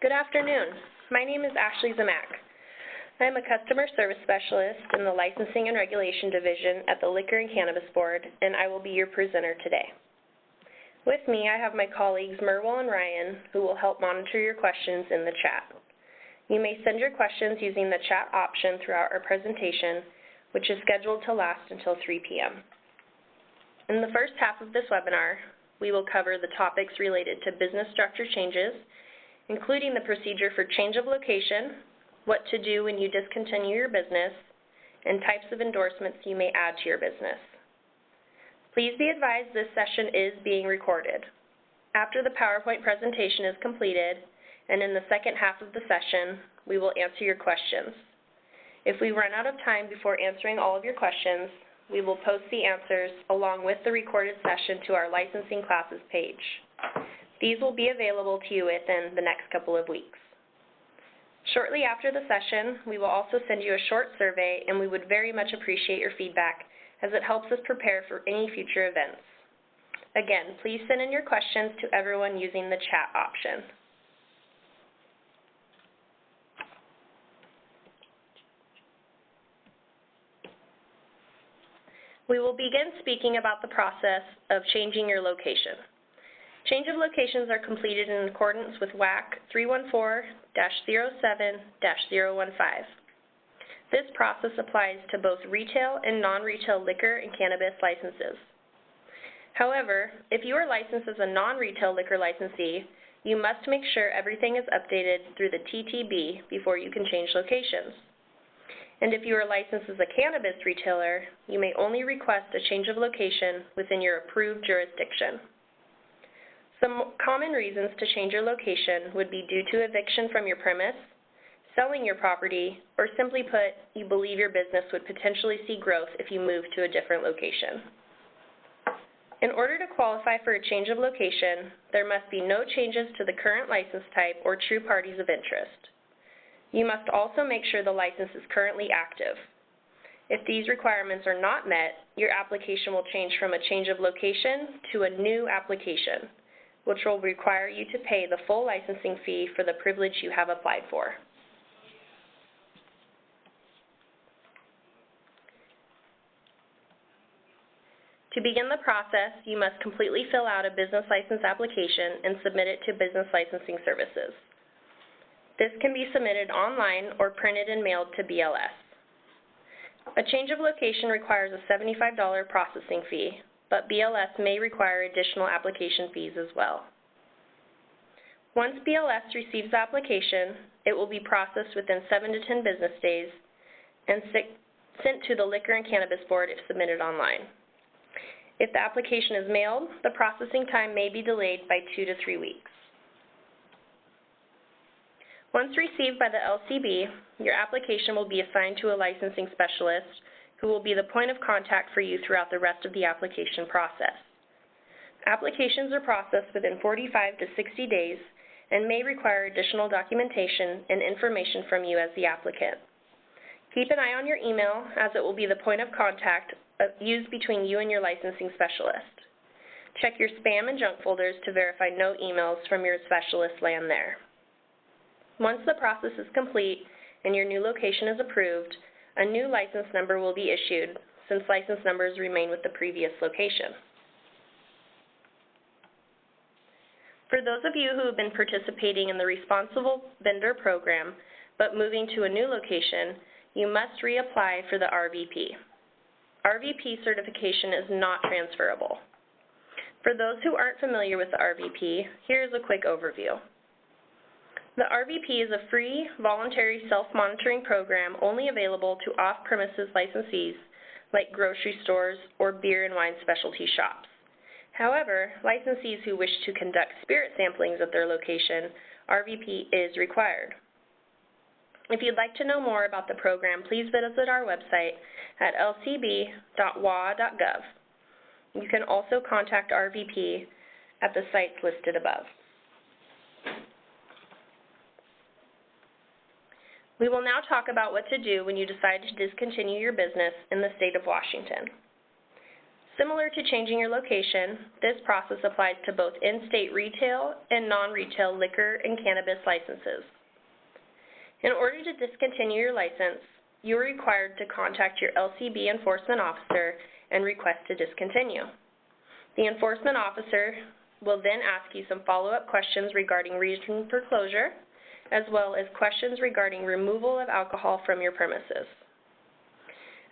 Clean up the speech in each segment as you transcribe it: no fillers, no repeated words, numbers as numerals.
Good afternoon. My name is Ashley Zamak. I am a customer service specialist in the Licensing and Regulation Division at the Liquor and Cannabis Board, and I will be your presenter today. With me, I have my colleagues Merwell and Ryan, who will help monitor your questions in the chat. You may send your questions using the chat option throughout our presentation, which is scheduled to last until 3 p.m. In the first half of this webinar, we will cover the topics related to business structure changes, including the procedure for change of location, what to do when you discontinue your business, and types of endorsements you may add to your business. Please be advised this session is being recorded. After the PowerPoint presentation is completed, and in the second half of the session, we will answer your questions. If we run out of time before answering all of your questions, we will post the answers along with the recorded session to our licensing classes page. These will be available to you within the next couple of weeks. Shortly after the session, we will also send you a short survey, and we would very much appreciate your feedback as it helps us prepare for any future events. Again, please send in your questions to everyone using the chat option. We will begin speaking about the process of changing your location. Change of locations are completed in accordance with WAC 314-07-015. This process applies to both retail and non-retail liquor and cannabis licenses. However, if you are licensed as a non-retail liquor licensee, you must make sure everything is updated through the TTB before you can change locations. And if you are licensed as a cannabis retailer, you may only request a change of location within your approved jurisdiction. Some common reasons to change your location would be due to eviction from your premise, selling your property, or simply put, you believe your business would potentially see growth if you move to a different location. In order to qualify for a change of location, there must be no changes to the current license type or true parties of interest. You must also make sure the license is currently active. If these requirements are not met, your application will change from a change of location to a new application, which will require you to pay the full licensing fee for the privilege you have applied for. To begin the process, you must completely fill out a business license application and submit it to Business Licensing Services. This can be submitted online or printed and mailed to BLS. A change of location requires a $75 processing fee, but BLS may require additional application fees as well. Once BLS receives the application, it will be processed within 7 to 10 business days and sent to the Liquor and Cannabis Board if submitted online. If the application is mailed, the processing time may be delayed by 2 to 3 weeks. Once received by the LCB, your application will be assigned to a licensing specialist who will be the point of contact for you throughout the rest of the application process. Applications are processed within 45 to 60 days and may require additional documentation and information from you as the applicant. Keep an eye on your email, as it will be the point of contact used between you and your licensing specialist. Check your spam and junk folders to verify no emails from your specialist land there. Once the process is complete and your new location is approved, a new license number will be issued, since license numbers remain with the previous location. For those of you who have been participating in the Responsible Vendor Program but moving to a new location, you must reapply for the RVP. RVP certification is not transferable. For those who aren't familiar with the RVP, here's a quick overview. The RVP is a free, voluntary self-monitoring program only available to off-premises licensees like grocery stores or beer and wine specialty shops. However, licensees who wish to conduct spirit samplings at their location, RVP is required. If you'd like to know more about the program, please visit our website at lcb.wa.gov. You can also contact RVP at the sites listed above. We will now talk about what to do when you decide to discontinue your business in the state of Washington. Similar to changing your location, this process applies to both in-state retail and non-retail liquor and cannabis licenses. In order to discontinue your license, you are required to contact your LCB enforcement officer and request to discontinue. The enforcement officer will then ask you some follow-up questions regarding reason for closure, as well as questions regarding removal of alcohol from your premises.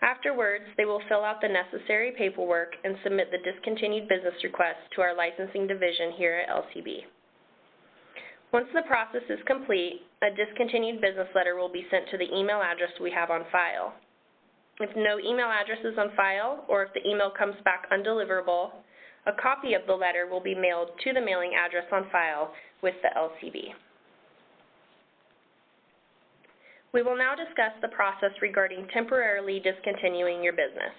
Afterwards, they will fill out the necessary paperwork and submit the discontinued business request to our licensing division here at LCB. Once the process is complete, a discontinued business letter will be sent to the email address we have on file. If no email address is on file, or if the email comes back undeliverable, a copy of the letter will be mailed to the mailing address on file with the LCB. We will now discuss the process regarding temporarily discontinuing your business.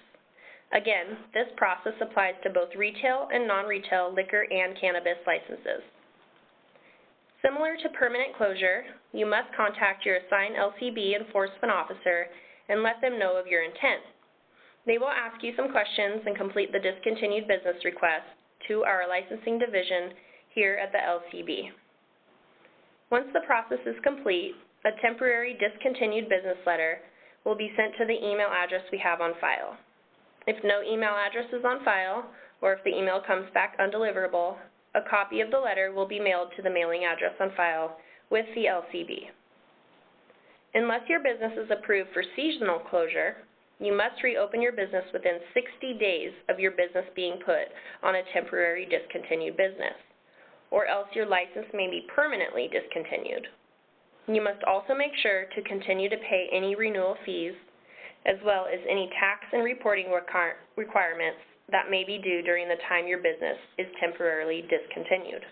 Again, this process applies to both retail and non-retail liquor and cannabis licenses. Similar to permanent closure, you must contact your assigned LCB enforcement officer and let them know of your intent. They will ask you some questions and complete the discontinued business request to our licensing division here at the LCB. Once the process is complete, a temporary discontinued business letter will be sent to the email address we have on file. If no email address is on file, or if the email comes back undeliverable, a copy of the letter will be mailed to the mailing address on file with the LCB. Unless your business is approved for seasonal closure, you must reopen your business within 60 days of your business being put on a temporary discontinued business, or else your license may be permanently discontinued. You must also make sure to continue to pay any renewal fees, as well as any tax and reporting requirements that may be due during the time your business is temporarily discontinued.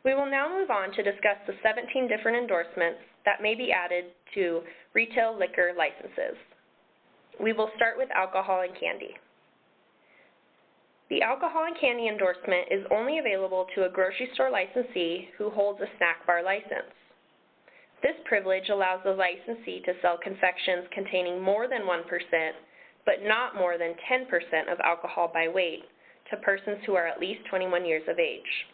We will now move on to discuss the 17 different endorsements that may be added to retail liquor licenses. We will start with alcohol and candy. The alcohol and candy endorsement is only available to a grocery store licensee who holds a snack bar license. This privilege allows the licensee to sell confections containing more than 1%, but not more than 10% of alcohol by weight to persons who are at least 21 years of age.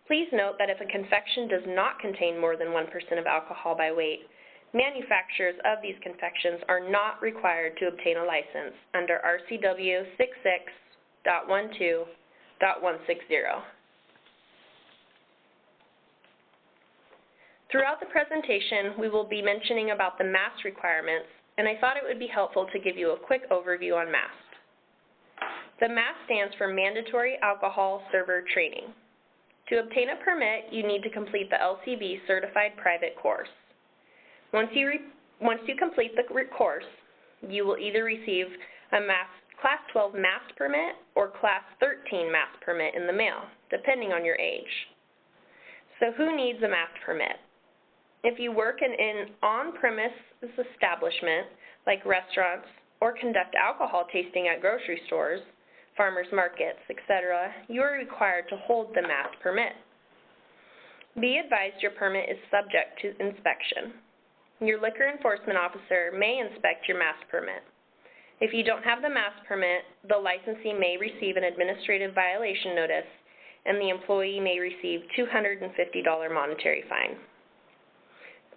Please note that if a confection does not contain more than 1% of alcohol by weight, manufacturers of these confections are not required to obtain a license under RCW 66.12.160. Throughout the presentation, we will be mentioning about the MASP requirements, and I thought it would be helpful to give you a quick overview on MASP. The MASP stands for Mandatory Alcohol Server Training. To obtain a permit, you need to complete the LCB Certified Private Course. Once you complete the course, you will either receive a Class 12 MASP permit or Class 13 MASP permit in the mail, depending on your age. So who needs a MASP permit? If you work in an on-premises establishment, like restaurants, or conduct alcohol tasting at grocery stores, farmers markets, etc., you are required to hold the MASP permit. Be advised your permit is subject to inspection. Your liquor enforcement officer may inspect your MASP permit. If you don't have the MASP permit, the licensee may receive an administrative violation notice, and the employee may receive $250 monetary fine.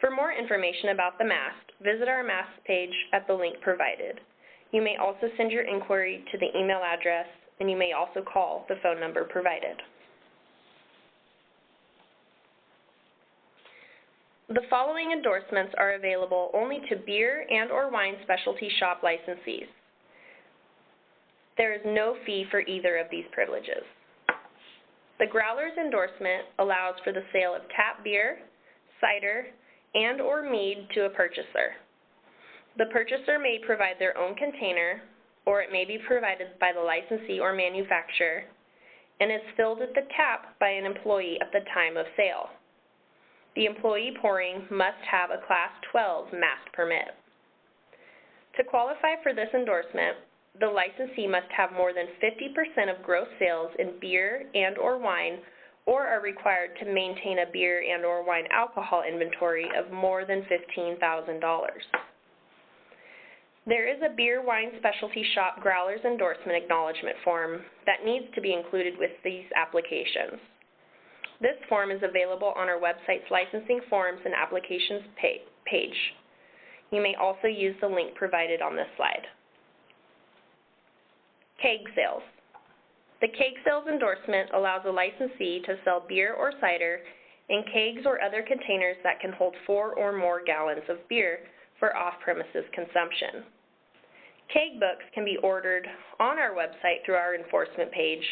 For more information about the MASP, visit our MASP page at the link provided. You may also send your inquiry to the email address, and you may also call the phone number provided. The following endorsements are available only to beer and/or wine specialty shop licensees. There is no fee for either of these privileges. The Growler's endorsement allows for the sale of tap beer, cider, and/or mead to a purchaser. The purchaser may provide their own container, or it may be provided by the licensee or manufacturer, and is filled at the tap by an employee at the time of sale. The employee pouring must have a Class 12 MASP permit. To qualify for this endorsement, the licensee must have more than 50% of gross sales in beer and/or wine, or are required to maintain a beer and/or wine alcohol inventory of more than $15,000. There is a beer wine specialty shop growler's endorsement acknowledgement form that needs to be included with these applications. This form is available on our website's licensing forms and applications page. You may also use the link provided on this slide. Keg sales. The keg sales endorsement allows a licensee to sell beer or cider in kegs or other containers that can hold 4 or more gallons of beer for off-premises consumption. Keg books can be ordered on our website through our enforcement page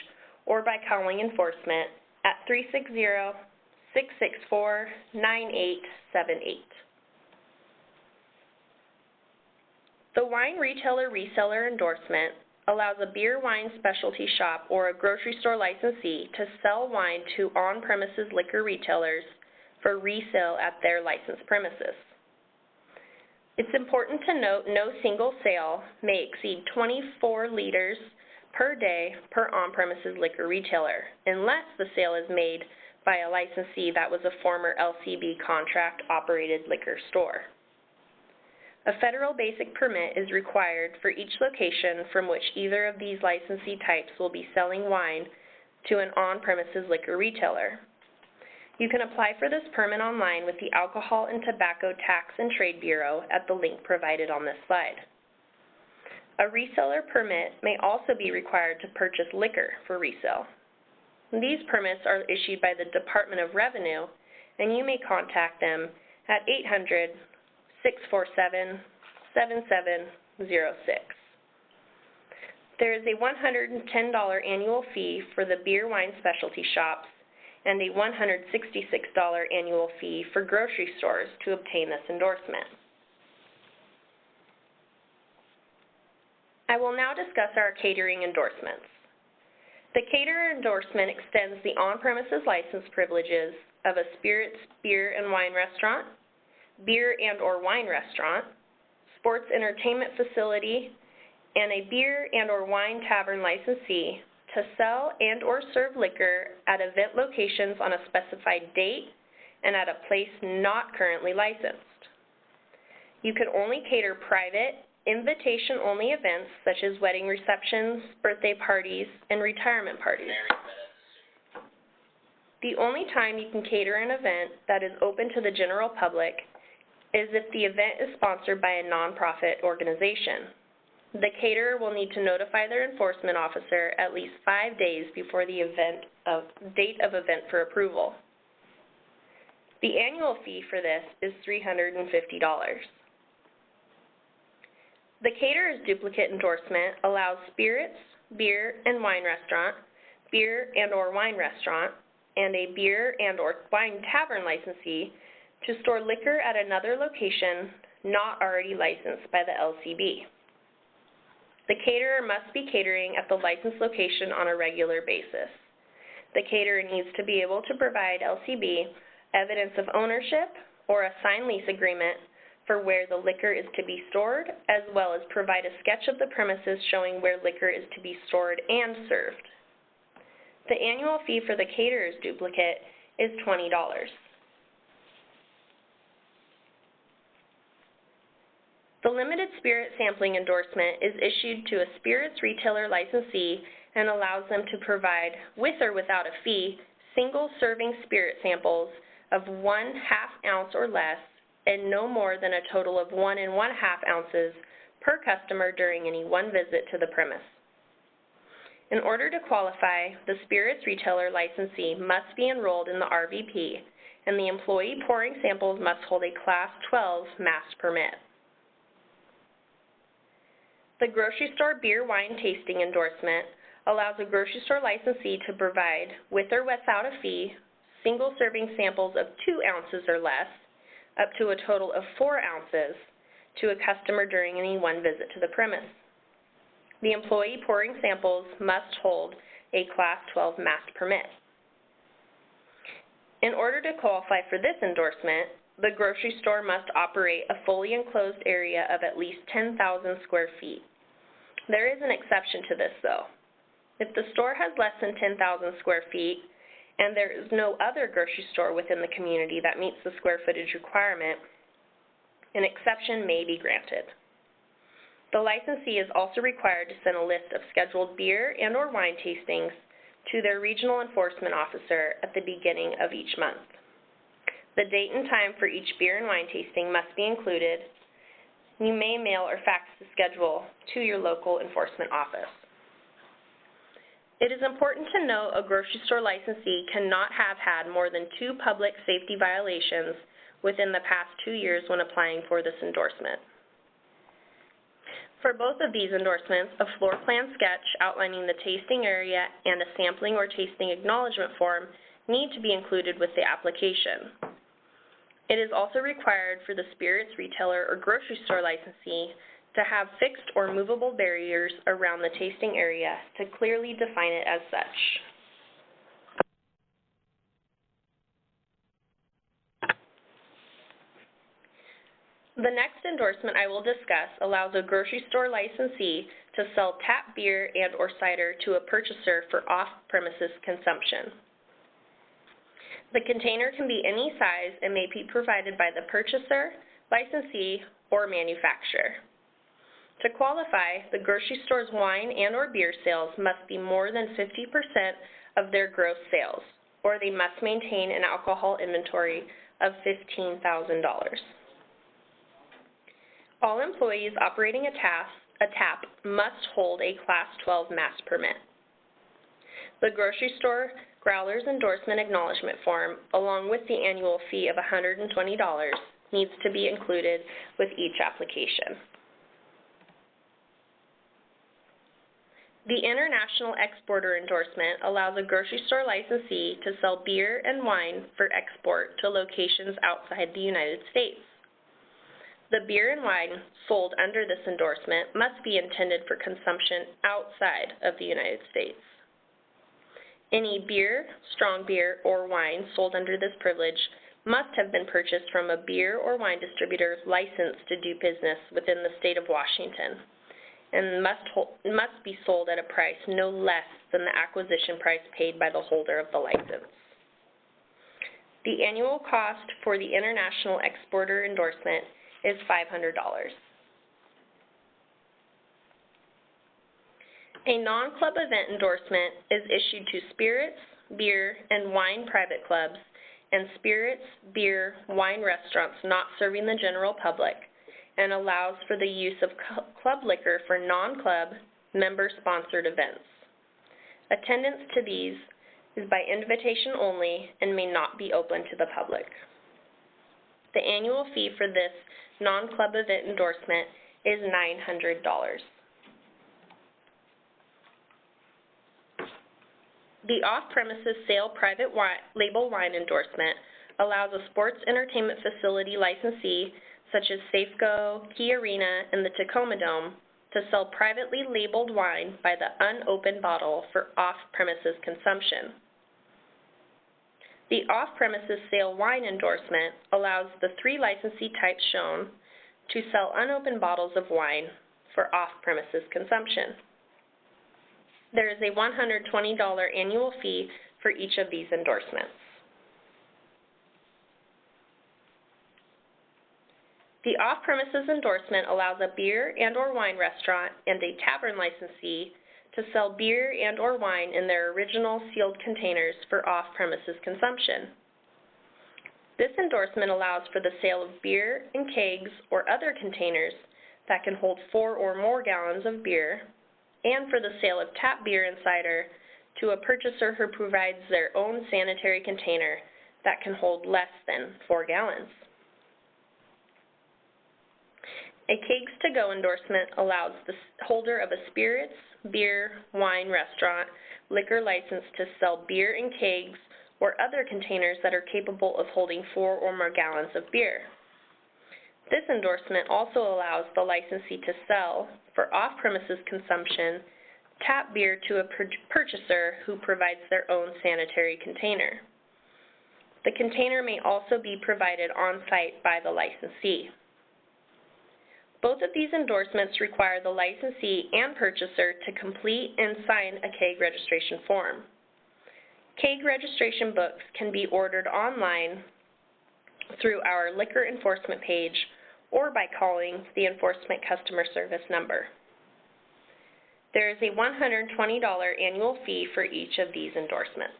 or by calling enforcement at 360-664-9878. The wine retailer reseller endorsement allows a beer wine specialty shop or a grocery store licensee to sell wine to on-premises liquor retailers for resale at their licensed premises. It's important to note no single sale may exceed 24 liters per day per on-premises liquor retailer, unless the sale is made by a licensee that was a former LCB contract-operated liquor store. A federal basic permit is required for each location from which either of these licensee types will be selling wine to an on-premises liquor retailer. You can apply for this permit online with the Alcohol and Tobacco Tax and Trade Bureau at the link provided on this slide. A reseller permit may also be required to purchase liquor for resale. These permits are issued by the Department of Revenue, and you may contact them at 800-647-7706. There is a $110 annual fee for the beer wine specialty shops and a $166 annual fee for grocery stores to obtain this endorsement. I will now discuss our catering endorsements. The caterer endorsement extends the on-premises license privileges of a spirits, beer, and wine restaurant, beer and or wine restaurant, sports entertainment facility, and a beer and or wine tavern licensee to sell and or serve liquor at event locations on a specified date and at a place not currently licensed. You can only cater private, invitation-only events such as wedding receptions, birthday parties, and retirement parties. The only time you can cater an event that is open to the general public is if the event is sponsored by a nonprofit organization. The caterer will need to notify their enforcement officer at least 5 days before the date of event for approval. The annual fee for this is $350. The caterer's duplicate endorsement allows spirits, beer and wine restaurant, beer and or wine restaurant, and a beer and or wine tavern licensee to store liquor at another location not already licensed by the LCB. The caterer must be catering at the licensed location on a regular basis. The caterer needs to be able to provide LCB evidence of ownership or a signed lease agreement for where the liquor is to be stored, as well as provide a sketch of the premises showing where liquor is to be stored and served. The annual fee for the caterer's duplicate is $20. The limited spirit sampling endorsement is issued to a spirits retailer licensee and allows them to provide, with or without a fee, single serving spirit samples of 1/2 ounce or less and no more than a total of 1 1/2 ounces per customer during any one visit to the premise. In order to qualify, the spirits retailer licensee must be enrolled in the RVP, and the employee pouring samples must hold a Class 12 MASP permit. The grocery store beer wine tasting endorsement allows a grocery store licensee to provide, with or without a fee, single serving samples of 2 ounces or less, up to a total of 4 ounces, to a customer during any one visit to the premise. The employee pouring samples must hold a Class 12 MASP permit. In order to qualify for this endorsement, the grocery store must operate a fully enclosed area of at least 10,000 square feet. There is an exception to this, though. If the store has less than 10,000 square feet and there is no other grocery store within the community that meets the square footage requirement, an exception may be granted. The licensee is also required to send a list of scheduled beer and/or wine tastings to their regional enforcement officer at the beginning of each month. The date and time for each beer and wine tasting must be included. You may mail or fax the schedule to your local enforcement office. It is important to note a grocery store licensee cannot have had more than 2 public safety violations within the past 2 years when applying for this endorsement. For both of these endorsements, a floor plan sketch outlining the tasting area and a sampling or tasting acknowledgement form need to be included with the application. It is also required for the spirits retailer or grocery store licensee to have fixed or movable barriers around the tasting area to clearly define it as such. The next endorsement I will discuss allows a grocery store licensee to sell tap beer and/or cider to a purchaser for off-premises consumption. The container can be any size and may be provided by the purchaser, licensee, or manufacturer. To qualify, the grocery store's wine and/or beer sales must be more than 50% of their gross sales, or they must maintain an alcohol inventory of $15,000. All employees operating a tap must hold a Class 12 MASP permit. The grocery store growler's endorsement acknowledgement form, along with the annual fee of $120, needs to be included with each application. The International Exporter Endorsement allows a grocery store licensee to sell beer and wine for export to locations outside the United States. The beer and wine sold under this endorsement must be intended for consumption outside of the United States. Any beer, strong beer, or wine sold under this privilege must have been purchased from a beer or wine distributor licensed to do business within the state of Washington, and must be sold at a price no less than the acquisition price paid by the holder of the license. The annual cost for the International Exporter Endorsement is $500. A non-club event endorsement is issued to spirits, beer, and wine private clubs and spirits, beer, wine restaurants not serving the general public, and allows for the use of club liquor for non-club, member-sponsored events. Attendance to these is by invitation only and may not be open to the public. The annual fee for this non-club event endorsement is $900. The off-premises sale private label wine endorsement allows a sports entertainment facility licensee such as Safeco, Key Arena, and the Tacoma Dome to sell privately labeled wine by the unopened bottle for off-premises consumption. The off-premises sale wine endorsement allows the 3 licensee types shown to sell unopened bottles of wine for off-premises consumption. There is a $120 annual fee for each of these endorsements. The off-premises endorsement allows a beer and/or wine restaurant and a tavern licensee to sell beer and/or wine in their original sealed containers for off-premises consumption. This endorsement allows for the sale of beer in kegs or other containers that can hold 4 or more gallons of beer, and for the sale of tap beer and cider to a purchaser who provides their own sanitary container that can hold less than 4 gallons. A Kegs to Go endorsement allows the holder of a spirits, beer, wine restaurant liquor license to sell beer in kegs or other containers that are capable of holding 4 or more gallons of beer. This endorsement also allows the licensee to sell, for off-premises consumption, tap beer to a purchaser who provides their own sanitary container. The container may also be provided on-site by the licensee. Both of these endorsements require the licensee and purchaser to complete and sign a keg registration form. Keg registration books can be ordered online through our liquor enforcement page or by calling the enforcement customer service number. There is a $120 annual fee for each of these endorsements.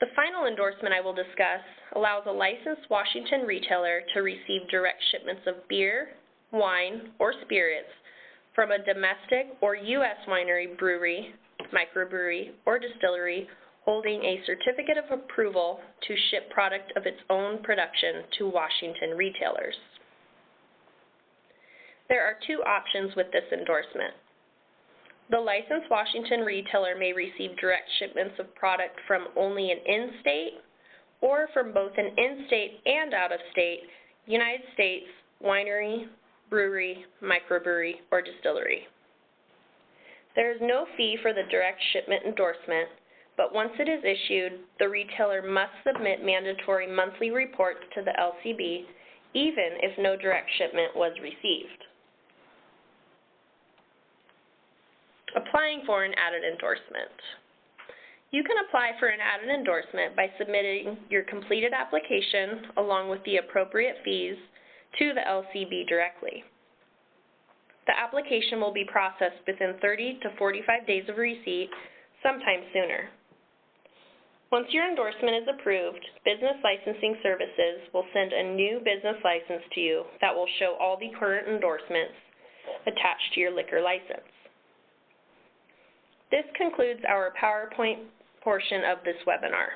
The final endorsement I will discuss allows a licensed Washington retailer to receive direct shipments of beer, wine, or spirits from a domestic or U.S. winery, brewery, microbrewery, or distillery holding a certificate of approval to ship product of its own production to Washington retailers. There are two options with this endorsement. The licensed Washington retailer may receive direct shipments of product from only an in-state or from both an in-state and out-of-state United States winery, brewery, microbrewery, or distillery. There is no fee for the direct shipment endorsement, but once it is issued, the retailer must submit mandatory monthly reports to the LCB, even if no direct shipment was received. Applying for an added endorsement. You can apply for an added endorsement by submitting your completed application along with the appropriate fees to the LCB directly. The application will be processed within 30 to 45 days of receipt, sometime sooner. Once your endorsement is approved, Business Licensing Services will send a new business license to you that will show all the current endorsements attached to your liquor license. This concludes our PowerPoint portion of this webinar.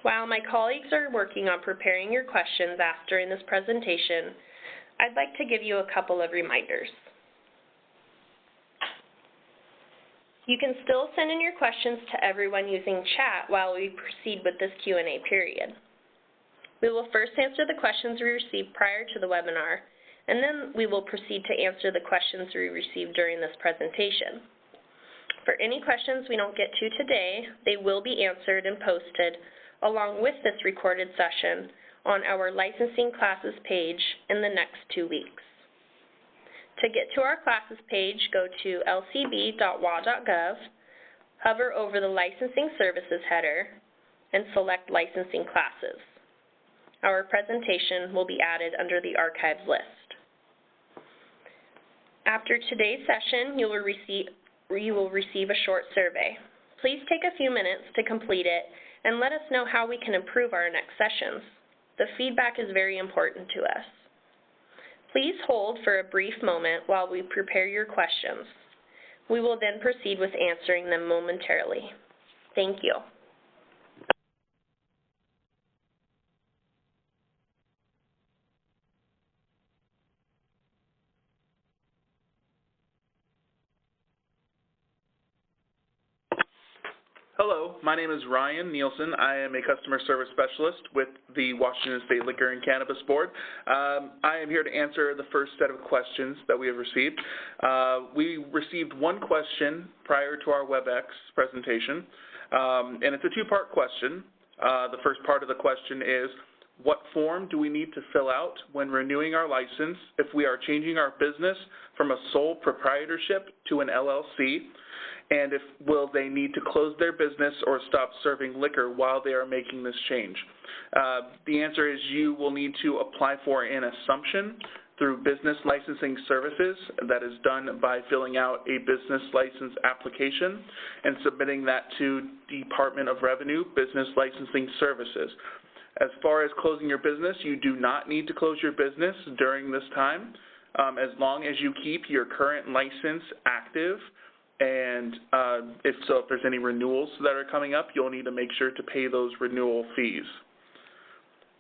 While my colleagues are working on preparing your questions asked during this presentation, I'd like to give you a couple of reminders. You can still send in your questions to everyone using chat while we proceed with this Q&A period. We will first answer the questions we received prior to the webinar, and then we will proceed to answer the questions we received during this presentation. For any questions we don't get to today, they will be answered and posted along with this recorded session on our licensing classes page in the next 2 weeks. To get to our classes page, go to lcb.wa.gov, hover over the Licensing Services header, and select Licensing Classes. Our presentation will be added under the Archives list. After today's session, you will receive a short survey. Please take a few minutes to complete it and let us know how we can improve our next sessions. The feedback is very important to us. Please hold for a brief moment while we prepare your questions. We will then proceed with answering them momentarily. Thank you. Hello, my name is Ryan Nielsen. I am a customer service specialist with the Washington State Liquor and Cannabis Board. I am here to answer the first set of questions that we have received. We received one question prior to our WebEx presentation, and it's a two-part question. The first part of the question is, what form do we need to fill out when renewing our license if we are changing our business from a sole proprietorship to an LLC? And will they need to close their business or stop serving liquor while they are making this change? The answer is you will need to apply for an assumption through Business Licensing Services. That is done by filling out a business license application and submitting that to Department of Revenue Business Licensing Services. As far as closing your business, you do not need to close your business during this time as long as you keep your current license active. And if there's any renewals that are coming up, you'll need to make sure to pay those renewal fees.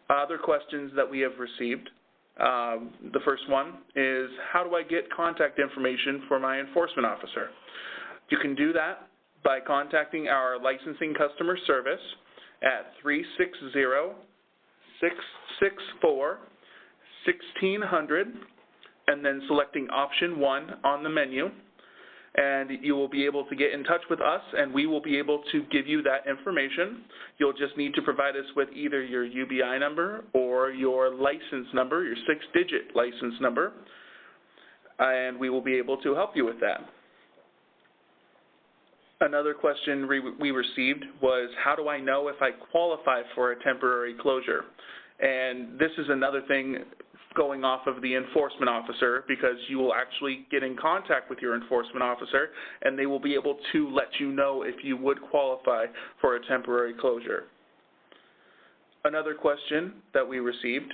Other questions that we have received, the first one is, how do I get contact information for my enforcement officer? You can do that by contacting our licensing customer service at 360-664-1600 and then selecting option 1 on the menu. And you will be able to get in touch with us, and we will be able to give you that information. You'll just need to provide us with either your UBI number or your license number, your 6-digit license number, and we will be able to help you with that. Another question we received was, how do I know if I qualify for a temporary closure? And this is another thing going off of the enforcement officer, because you will actually get in contact with your enforcement officer and they will be able to let you know if you would qualify for a temporary closure. Another question that we received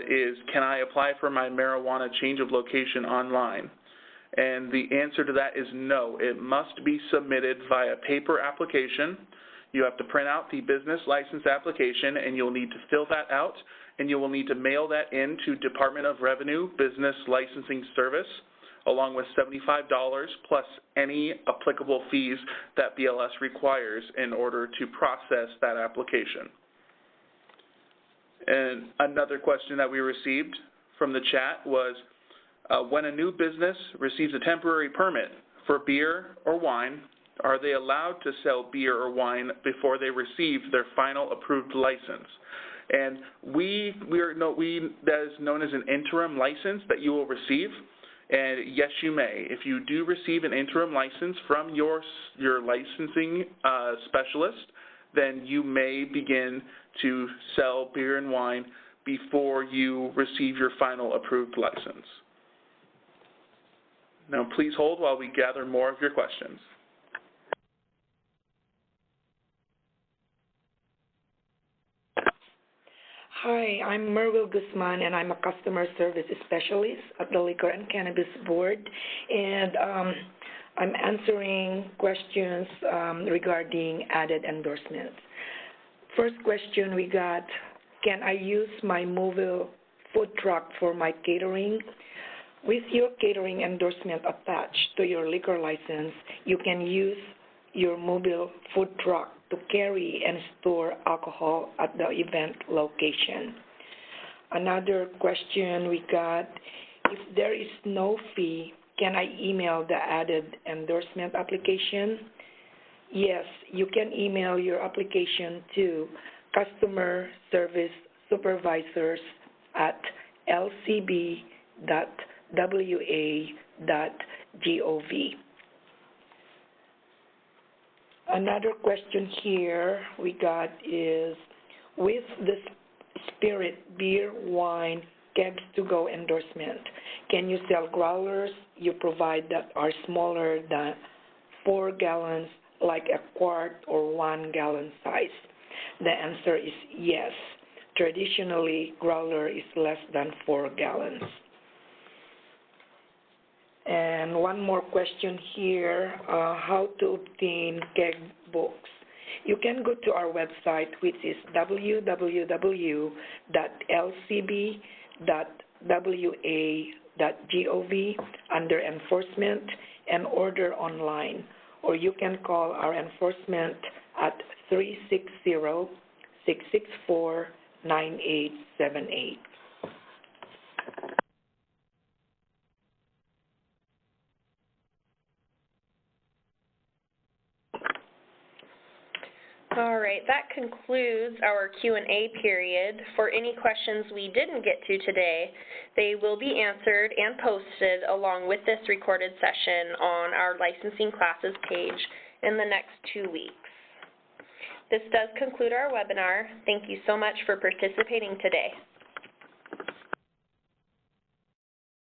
is, can I apply for my marijuana change of location online? And the answer to that is no. It must be submitted via paper application. You have to print out the business license application, and you'll need to fill that out, and you will need to mail that in to Department of Revenue Business Licensing Service, along with $75 plus any applicable fees that BLS requires in order to process that application. And another question that we received from the chat was, when a new business receives a temporary permit for beer or wine, are they allowed to sell beer or wine before they receive their final approved license? And that is known as an interim license that you will receive. And yes, you may. If you do receive an interim license from your licensing specialist, then you may begin to sell beer and wine before you receive your final approved license. Now, please hold while we gather more of your questions. Hi, I'm Merwil Guzman, and I'm a customer service specialist at the Liquor and Cannabis Board, and I'm answering questions regarding added endorsements. First question we got, can I use my mobile food truck for my catering? With your catering endorsement attached to your liquor license, you can use your mobile food truck to carry and store alcohol at the event location. Another question we got, if there is no fee, can I email the added endorsement application? Yes, you can email your application to customer service supervisors at lcb.wa.gov. Another question here we got is, with the spirit, beer, wine, kegs to go endorsement, can you sell growlers you provide that are smaller than 4 gallons, like a quart or 1 gallon size? The answer is yes. Traditionally, growler is less than 4 gallons. And one more question here, how to obtain keg books. You can go to our website, which is www.lcb.wa.gov under enforcement and order online. Or you can call our enforcement at 360-664-9878. All right, that concludes our Q&A period. For any questions we didn't get to today, they will be answered and posted along with this recorded session on our licensing classes page in the next 2 weeks. This does conclude our webinar. Thank you so much for participating today.